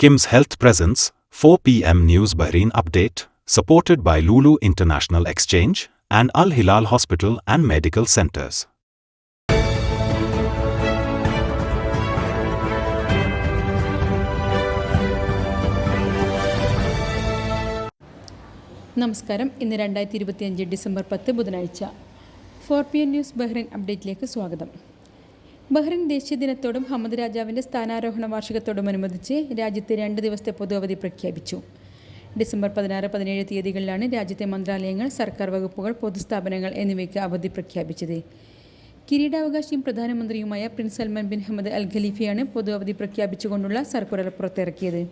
Kim's Health Presence, 4 p.m. News Bahrain Update, supported by Lulu International Exchange and Al Hilal Hospital and Medical Centers. നമസ്കാരം. ഇന്ന് 2025 December 10 ബുധനാഴ്ച. 4 PM news Bahrain അപ്ഡേറ്റിലേക്ക് സ്വാഗതം. Bahrain ദേശീയ ദിനത്തോടും Hamad രാജാവിൻ്റെ സ്ഥാനാരോഹണ വാർഷികത്തോടുമനുബന്ധിച്ച് രാജ്യത്ത് 2 ദിവസത്തെ പൊതു അവധി പ്രഖ്യാപിച്ചു. ഡിസംബർ 16-17 തീയതികളിലാണ് രാജ്യത്തെ മന്ത്രാലയങ്ങൾ, സർക്കാർ വകുപ്പുകൾ, പൊതുസ്ഥാപനങ്ങൾ എന്നിവയ്ക്ക് അവധി പ്രഖ്യാപിച്ചത്. കിരീടാവകാശിയും പ്രധാനമന്ത്രിയുമായ Prince Salman bin Hamad Al ഖലീഫയാണ് പൊതു അവധി പ്രഖ്യാപിച്ചുകൊണ്ടുള്ള സർക്കുലർ പുറത്തിറക്കിയത്.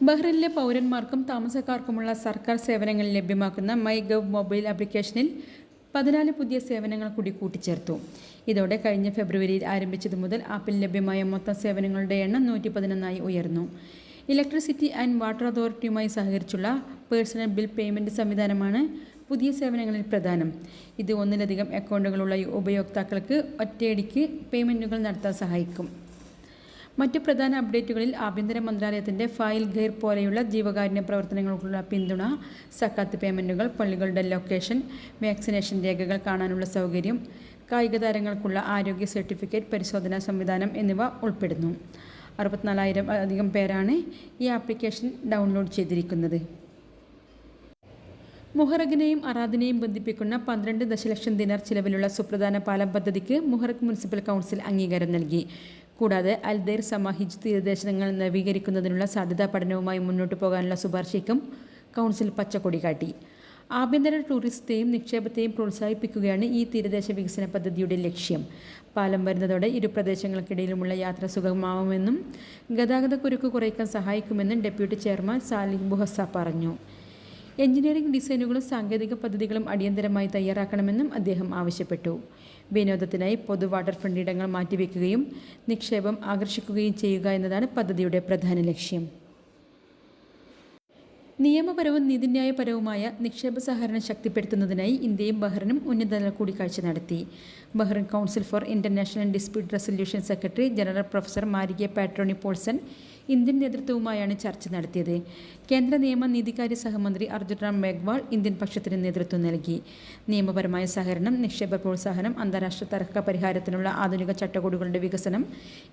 ബഹ്റൈനിലെ പൗരന്മാർക്കും താമസക്കാർക്കുമുള്ള സർക്കാർ സേവനങ്ങൾ ലഭ്യമാക്കുന്ന മൈ ഗവ് മൊബൈൽ ആപ്ലിക്കേഷനിൽ 14 പുതിയ സേവനങ്ങൾ കൂടി കൂട്ടിച്ചേർത്തു. ഇതോടെ കഴിഞ്ഞ ഫെബ്രുവരിയിൽ ആരംഭിച്ചതു മുതൽ ആപ്പിൽ ലഭ്യമായ മൊത്തം സേവനങ്ങളുടെ എണ്ണം 111 ഉയർന്നു. ഇലക്ട്രിസിറ്റി ആൻഡ് വാട്ടർ അതോറിറ്റിയുമായി സഹകരിച്ചുള്ള പേഴ്സണൽ ബിൽ പേയ്മെൻറ്റ് സംവിധാനമാണ് പുതിയ സേവനങ്ങളിൽ പ്രധാനം. ഇത് ഒന്നിലധികം അക്കൗണ്ടുകളുള്ള ഉപയോക്താക്കൾക്ക് ഒറ്റയടിക്ക് പേയ്മെൻറ്റുകൾ നടത്താൻ സഹായിക്കും. മറ്റു പ്രധാന അപ്ഡേറ്റുകളിൽ ആഭ്യന്തര മന്ത്രാലയത്തിൻ്റെ ഫയൽ ഗൈർ പോലെയുള്ള ജീവകാരുണ്യ പ്രവർത്തനങ്ങൾക്കുള്ള പിന്തുണ, സക്കാത്ത് പേയ്മെൻറ്റുകൾ, പള്ളികളുടെ ലൊക്കേഷൻ, വാക്സിനേഷൻ രേഖകൾ കാണാനുള്ള സൗകര്യം, കായിക താരങ്ങൾക്കുള്ള ആരോഗ്യ സർട്ടിഫിക്കറ്റ് പരിശോധനാ സംവിധാനം എന്നിവ ഉൾപ്പെടുന്നു. 64,000 പേരാണ് ഈ ആപ്ലിക്കേഷൻ ഡൗൺലോഡ് ചെയ്തിരിക്കുന്നത്. മുഹറഖിനെയും അറാദിനെയും ബന്ധിപ്പിക്കുന്ന 12 ദശലക്ഷം ദിനാർ ചിലവിലുള്ള സുപ്രധാന പാലം പദ്ധതിക്ക് മുഹറഖ് മുനിസിപ്പൽ കൗൺസിൽ അംഗീകാരം നൽകി. കൂടാതെ അൽദൈർ സമാഹിജ് തീരദേശങ്ങൾ നവീകരിക്കുന്നതിനുള്ള സാധ്യതാ പഠനവുമായി മുന്നോട്ടു പോകാനുള്ള ശുപാർശയ്ക്കും കൗൺസിൽ പച്ചക്കൊടി കാട്ടി. ആഭ്യന്തര ടൂറിസത്തെയും നിക്ഷേപത്തെയും പ്രോത്സാഹിപ്പിക്കുകയാണ് ഈ തീരദേശ വികസന പദ്ധതിയുടെ ലക്ഷ്യം. പാലം വരുന്നതോടെ ഇരു പ്രദേശങ്ങൾക്കിടയിലുമുള്ള യാത്ര സുഗമമാവുമെന്നും ഗതാഗതക്കുരുക്ക് കുറയ്ക്കാൻ സഹായിക്കുമെന്നും ഡെപ്യൂട്ടി ചെയർമാൻ സാലിഹ് ബുഹസ പറഞ്ഞു. എഞ്ചിനീയറിംഗ് ഡിസൈനുകളും സാങ്കേതിക പദ്ധതികളും അടിയന്തരമായി തയ്യാറാക്കണമെന്നും അദ്ദേഹം ആവശ്യപ്പെട്ടു. വിനോദത്തിനായി പൊതു വാട്ടർ ഫ്രണ്ട് ഇടങ്ങൾ മാറ്റിവെക്കുകയും നിക്ഷേപം ആകർഷിക്കുകയും ചെയ്യുക എന്നതാണ് പദ്ധതിയുടെ പ്രധാന ലക്ഷ്യം. നിയമപരവും നീതിന്യായപരവുമായ നിക്ഷേപ സഹകരണം ശക്തിപ്പെടുത്തുന്നതിനായി ഇന്ത്യയും ബഹ്റൈനും ഉന്നതതല കൂടിക്കാഴ്ച നടത്തി. Bahrain council for international dispute resolution secretary general professor മാരിഗെ പാട്രോണി പോൾസൺ ഇന്ത്യൻ നേതൃത്വവുമായാണ് ചർച്ച നടത്തിയത്. കേന്ദ്ര നിയമ നീതികാര്യ സഹമന്ത്രി അർജുൻ റാം മേഘ്വാൾ ഇന്ത്യൻ പക്ഷത്തിന് നേതൃത്വം നൽകി. നിയമപരമായ സഹകരണം, നിക്ഷേപ പ്രോത്സാഹനം, അന്താരാഷ്ട്ര തർക്ക പരിഹാരത്തിനുള്ള ആധുനിക ചട്ടക്കൂടുകളുടെ വികസനം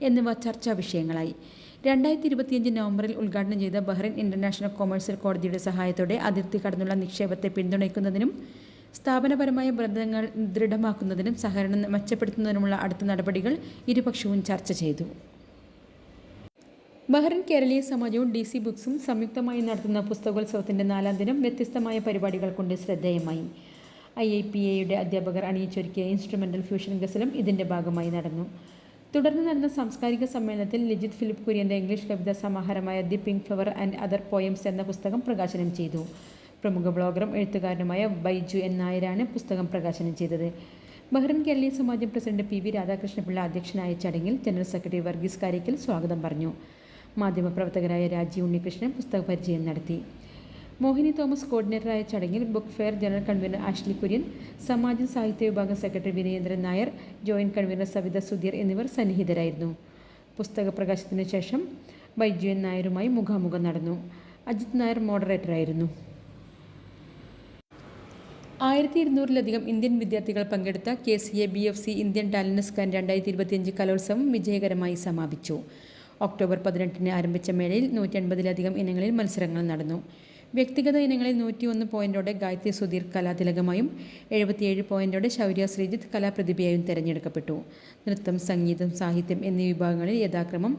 എന്നിവ ചർച്ചാ വിഷയങ്ങളായി. 2025 നവംബറിൽ ഉദ്ഘാടനം ചെയ്ത ബഹ്റൈൻ ഇൻ്റർനാഷണൽ കൊമേഴ്സ്യൽ കോടതിയുടെ സഹായത്തോടെ അതിർത്തി കടന്നുള്ള നിക്ഷേപത്തെ പിന്തുണയ്ക്കുന്നതിനും സ്ഥാപനപരമായ ബന്ധങ്ങൾ ദൃഢമാക്കുന്നതിനും സഹകരണം മെച്ചപ്പെടുത്തുന്നതിനുമുള്ള അടുത്ത നടപടികൾ ഇരുപക്ഷവും ചർച്ച ചെയ്തു. ബഹ്റൈൻ കേരളീയ സമാജവും DC ബുക്സും സംയുക്തമായി നടത്തുന്ന പുസ്തകോത്സവത്തിൻ്റെ 4ാം ദിനം വ്യത്യസ്തമായ പരിപാടികൾ കൊണ്ട് ശ്രദ്ധേയമായി. IIPAയുടെ അധ്യാപകർ അണിയിച്ചൊരുക്കിയ ഇൻസ്ട്രുമെൻ്റൽ ഫ്യൂഷൻ ഗസലും ഇതിൻ്റെ ഭാഗമായി നടന്നു. തുടർന്ന് നടന്ന സാംസ്കാരിക സമ്മേളനത്തിൽ ലിജിത് ഫിലിപ്പ് കുര്യൻ്റെ ഇംഗ്ലീഷ് കവിതാ സമാഹാരമായ the pink flower and other poems എന്ന പുസ്തകം പ്രകാശനം ചെയ്തു. പ്രമുഖ ബ്ലോഗറും എഴുത്തുകാരനുമായ ബൈജു N. നായരാണ് പുസ്തകം പ്രകാശനം ചെയ്തത്. ബഹ്റൈൻ കേരളീയ സമാജം പ്രസിഡന്റ് PV രാധാകൃഷ്ണപിള്ള അധ്യക്ഷനായ ചടങ്ങിൽ ജനറൽ സെക്രട്ടറി വർഗീസ് കാരയ്ക്കൽ സ്വാഗതം പറഞ്ഞു. മാധ്യമപ്രവർത്തകരായ രാജി ഉണ്ണികൃഷ്ണൻ പുസ്തക പരിചയം നടത്തി. മോഹിനി തോമസ് കോർഡിനേറ്ററായ ചടങ്ങിൽ book fair general convener Ashley Kurian, സമാജം സാഹിത്യ വിഭാഗം secretary Vinayendran Nair, joint convener Savitha Sudheer എന്നിവർ സന്നിഹിതരായിരുന്നു. പുസ്തക പ്രകാശനത്തിന് ശേഷം ബൈജു N. നായരുമായി മുഖാമുഖം നടന്നു. അജിത് നായർ മോഡറേറ്ററായിരുന്നു. 1200-ലധികം ഇന്ത്യൻ വിദ്യാർത്ഥികൾ പങ്കെടുത്ത KCA BFC Indian talent scan 2025 കലോത്സവം വിജയകരമായി സമാപിച്ചു. ഒക്ടോബർ 18-ന് ആരംഭിച്ച മേളയിൽ 180-ലധികം ഇനങ്ങളിൽ മത്സരങ്ങൾ നടന്നു. വ്യക്തിഗത ഇനങ്ങളിൽ 101 പോയിന്റോടെ ഗായത്രി സുധീർ കലാതിലകമായും 77 പോയിന്റോടെ ശൗര്യ ശ്രീജിത്ത് കലാപ്രതിഭയായും തിരഞ്ഞെടുക്കപ്പെട്ടു. നൃത്തം, സംഗീതം, സാഹിത്യം എന്നീ വിഭാഗങ്ങളിൽ യഥാക്രമം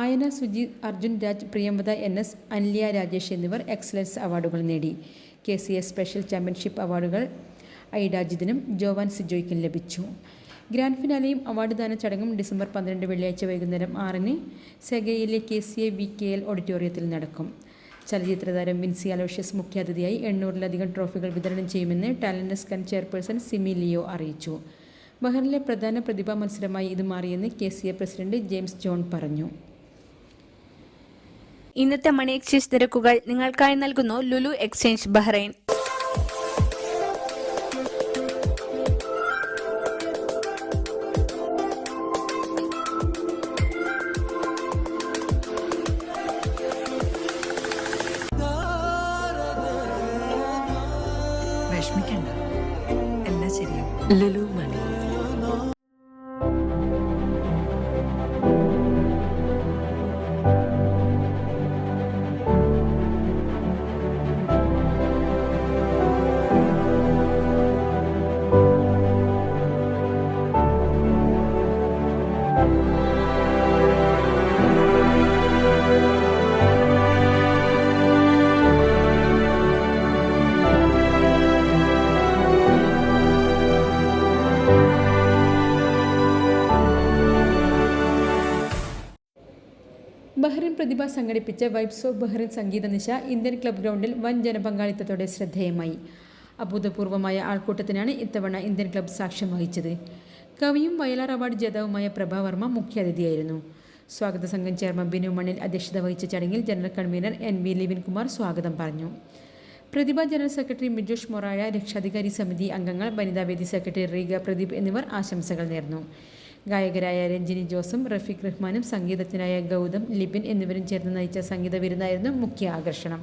ആയന സുജി, അർജുൻ രാജ്, പ്രിയംവദ NS, അൻലിയ രാജേഷ് എന്നിവർ എക്സലൻസ് അവാർഡുകൾ നേടി. KCA സ്പെഷ്യൽ ചാമ്പ്യൻഷിപ്പ് അവാർഡുകൾ ഐഡാജിതിനും ജോവാൻ സിജോയ്ക്കും ലഭിച്ചു. ഗ്രാൻഡ് ഫിനാലെയും അവാർഡ് ദാന ചടങ്ങും ഡിസംബർ 12 വെള്ളിയാഴ്ച വൈകുന്നേരം 6-ന് സെഗയിലെ KCA VKL ഓഡിറ്റോറിയത്തിൽ നടക്കും. ചലച്ചിത്ര താരം വിൻസി അലോഷ്യസ് മുഖ്യാതിഥിയായി 800-ലധികം ട്രോഫികൾ വിതരണം ചെയ്യുമെന്ന് talent scan chairperson Simi Leo അറിയിച്ചു. ബഹ്റൈനിലെ പ്രധാന പ്രതിഭാ മത്സരമായി ഇത് മാറിയെന്ന് KCA പ്രസിഡന്റ് ജെയിംസ് ജോൺ പറഞ്ഞു. ഇന്നത്തെ മണി എക്സ്ചേഞ്ച് നിരക്കുകൾ നിങ്ങൾക്കായി നൽകുന്നു Lulu exchange Bahrain. Lulu Money. Bahrain Prathibha സംഘടിപ്പിച്ച വൈബ്സ് ഓഫ് ബഹ്റിൻ സംഗീത നിശ ഇന്ത്യൻ ക്ലബ് ഗ്രൗണ്ടിൽ വൻ ജനപങ്കാളിത്തത്തോടെ ശ്രദ്ധേയമായി. അഭൂതപൂർവമായ ആൾക്കൂട്ടത്തിനാണ് ഇത്തവണ ഇന്ത്യൻ ക്ലബ് സാക്ഷ്യം വഹിച്ചത്. കവിയും വയലാർ അവാർഡ് ജേതാവുമായ പ്രഭാവർമ്മ മുഖ്യാതിഥിയായിരുന്നു. സ്വാഗത സംഘം ചെയർമാൻ ബിനു മണ്ണിൽ അധ്യക്ഷത വഹിച്ച ചടങ്ങിൽ ജനറൽ കൺവീനർ NV ലിവിൻകുമാർ സ്വാഗതം പറഞ്ഞു. പ്രതിഭ ജനറൽ സെക്രട്ടറി മിജോഷ് മൊറായ, രക്ഷാധികാരി സമിതി അംഗങ്ങൾ, വനിതാവേദി സെക്രട്ടറി റീഗ പ്രദീപ് എന്നിവർ ആശംസകൾ നേർന്നു. ഗായകരായ രഞ്ജിനി ജോസും റഫീഖ് റഹ്മാനും സംഗീതജ്ഞനായ ഗൗതം, ലിബിൻ എന്നിവരും ചേർന്ന് നയിച്ച സംഗീത വിരുന്നായിരുന്നു മുഖ്യ ആകർഷണം.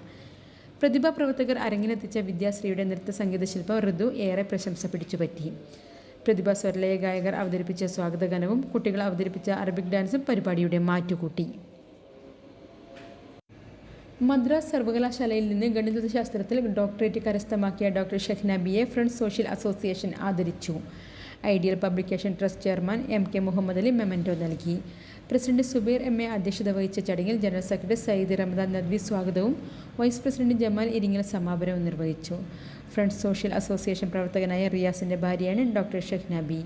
പ്രതിഭാ പ്രവർത്തകർ അരങ്ങിലെത്തിച്ച വിദ്യാശ്രീയുടെ നൃത്ത സംഗീത ശില്പം ഋതു ഏറെ പ്രശംസ പിടിച്ചുപറ്റി. പ്രതിഭ സ്വരലയ ഗായകർ അവതരിപ്പിച്ച സ്വാഗതഗാനവും കുട്ടികൾ അവതരിപ്പിച്ച അറബിക് ഡാൻസും പരിപാടിയുടെ മാറ്റുകൂട്ടി. മദ്രാസ് സർവകലാശാലയിൽ നിന്ന് ഗണിതശാസ്ത്രത്തിൽ ഡോക്ടറേറ്റ് കരസ്ഥമാക്കിയ ഡോക്ടർ ഷഹ്ന ബിയെ ഫ്രണ്ട്സ് സോഷ്യൽ അസോസിയേഷൻ ആദരിച്ചു. Ideal publication trust chairman MK Muhammad Ali memento നൽകി. പ്രസിഡന്റ് സുബൈർ MA അധ്യക്ഷത വഹിച്ച ചടങ്ങിൽ ജനറൽ സെക്രട്ടറി സയ്യിദ് റമദാൻ നദ്വി സ്വാഗതവും വൈസ് പ്രസിഡന്റ് ജമാൽ ഇരിങ്ങൽ സമാപനവും നിർവഹിച്ചു. ഫ്രണ്ട്സ് സോഷ്യൽ അസോസിയേഷൻ പ്രവർത്തകനായ റിയാസിൻ്റെ ഭാര്യയാണ് doctor Shahna B.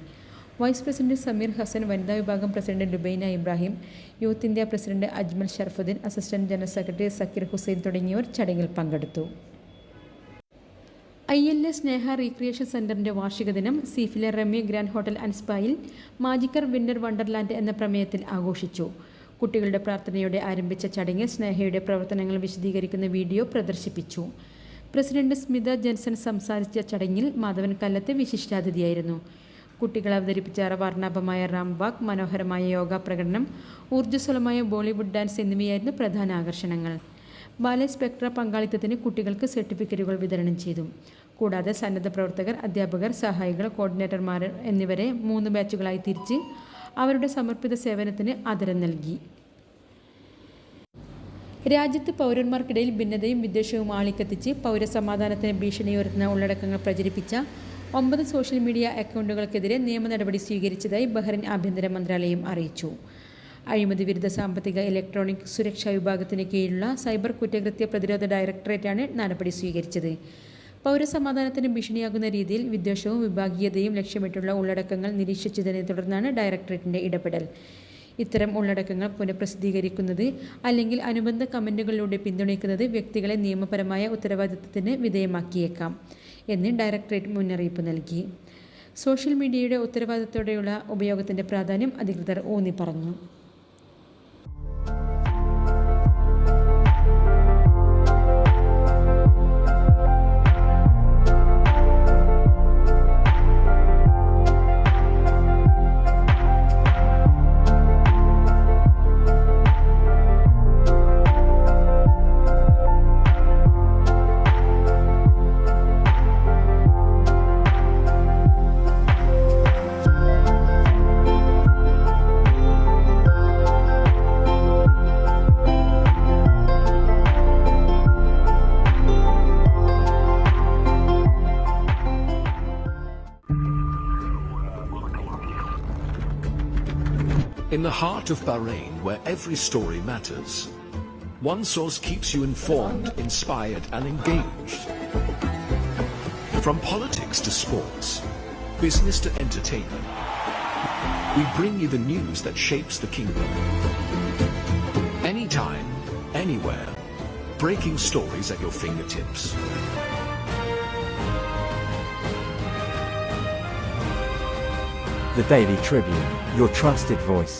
Vice president Sameer Hasan, വനിതാ വിഭാഗം president Lubaina Ibrahim, youth India president Ajmal Sharafuddin, assistant general secretary Zakir Hussain തുടങ്ങിയവർ ചടങ്ങിൽ പങ്കെടുത്തു. ILA സ്നേഹ റീക്രിയേഷൻ സെൻ്ററിൻ്റെ വാർഷിക ദിനം സീഫിലെ റെമി ഗ്രാൻഡ് ഹോട്ടൽ ആൻഡ് സ്പായിൽ മാജിക്കർ വിന്നർ വണ്ടർലാൻഡ് എന്ന പ്രമേയത്തിൽ ആഘോഷിച്ചു. കുട്ടികളുടെ പ്രാർത്ഥനയോടെ ആരംഭിച്ച ചടങ്ങിൽ സ്നേഹയുടെ പ്രവർത്തനങ്ങൾ വിശദീകരിക്കുന്ന വീഡിയോ പ്രദർശിപ്പിച്ചു. പ്രസിഡന്റ് സ്മിത ജെൻസൺ സംസാരിച്ച ചടങ്ങിൽ മാധവൻ കല്ലത്ത് വിശിഷ്ടാതിഥിയായിരുന്നു. കുട്ടികൾ അവതരിപ്പിച്ച വർണ്ണാഭമായ റാം വാക്ക്, മനോഹരമായ യോഗ പ്രകടനം, ഊർജ്ജസ്വലമായ ബോളിവുഡ് ഡാൻസ് എന്നിവയായിരുന്നു പ്രധാന ആകർഷണങ്ങൾ. ബാലെ സ്പെക്ട്ര പങ്കാളിത്തത്തിന് കുട്ടികൾക്ക് സർട്ടിഫിക്കറ്റുകൾ വിതരണം ചെയ്തു. കൂടാതെ സന്നദ്ധ പ്രവർത്തകർ, അധ്യാപകർ, സഹായികൾ, കോർഡിനേറ്റർമാർ എന്നിവരെ 3 ബാച്ചുകളായി തിരിച്ച് അവരുടെ സമർപ്പിത സേവനത്തിന് ആദരം നൽകി. രാജ്യത്ത് പൗരന്മാർക്കിടയിൽ ഭിന്നതയും വിദ്വേഷവും ആളിക്കത്തിച്ച് പൗരസമാധാനത്തിന് ഭീഷണിയുയർത്തുന്ന ഉള്ളടക്കങ്ങൾ പ്രചരിപ്പിച്ച 9 സോഷ്യൽ മീഡിയ അക്കൗണ്ടുകൾക്കെതിരെ നിയമ നടപടി സ്വീകരിച്ചതായി ബഹ്റിൻ ആഭ്യന്തര മന്ത്രാലയം അറിയിച്ചു. അഴിമതി വിരുദ്ധ സാമ്പത്തിക ഇലക്ട്രോണിക് സുരക്ഷാ വിഭാഗത്തിന് കീഴിലുള്ള സൈബർ കുറ്റകൃത്യ പ്രതിരോധ ഡയറക്ടറേറ്റാണ് നടപടി സ്വീകരിച്ചത്. പൗരസമാധാനത്തിന് ഭീഷണിയാകുന്ന രീതിയിൽ വിദ്വേഷവും വിഭാഗീയതയും ലക്ഷ്യമിട്ടുള്ള ഉള്ളടക്കങ്ങൾ നിരീക്ഷിച്ചതിനെ തുടർന്നാണ് ഡയറക്ടറേറ്റിൻ്റെ ഇടപെടൽ. ഇത്തരം ഉള്ളടക്കങ്ങൾ പുനഃപ്രസിദ്ധീകരിക്കുന്നത് അല്ലെങ്കിൽ അനുബന്ധ കമൻറ്റുകളിലൂടെ പിന്തുണയ്ക്കുന്നത് വ്യക്തികളെ നിയമപരമായ ഉത്തരവാദിത്തത്തിന് വിധേയമാക്കിയേക്കാം എന്ന് ഡയറക്ടറേറ്റ് മുന്നറിയിപ്പ് നൽകി. സോഷ്യൽ മീഡിയയുടെ ഉത്തരവാദിത്തത്തോടെയുള്ള ഉപയോഗത്തിൻ്റെ പ്രാധാന്യം അധികൃതർ ഊന്നി പറഞ്ഞു. In the heart of Bahrain, where every story matters, one source keeps you informed, inspired, and engaged. From politics to sports, business to entertainment, we bring you the news that shapes the kingdom. Anytime, anywhere, breaking stories at your fingertips. The Daily Tribune, your trusted voice.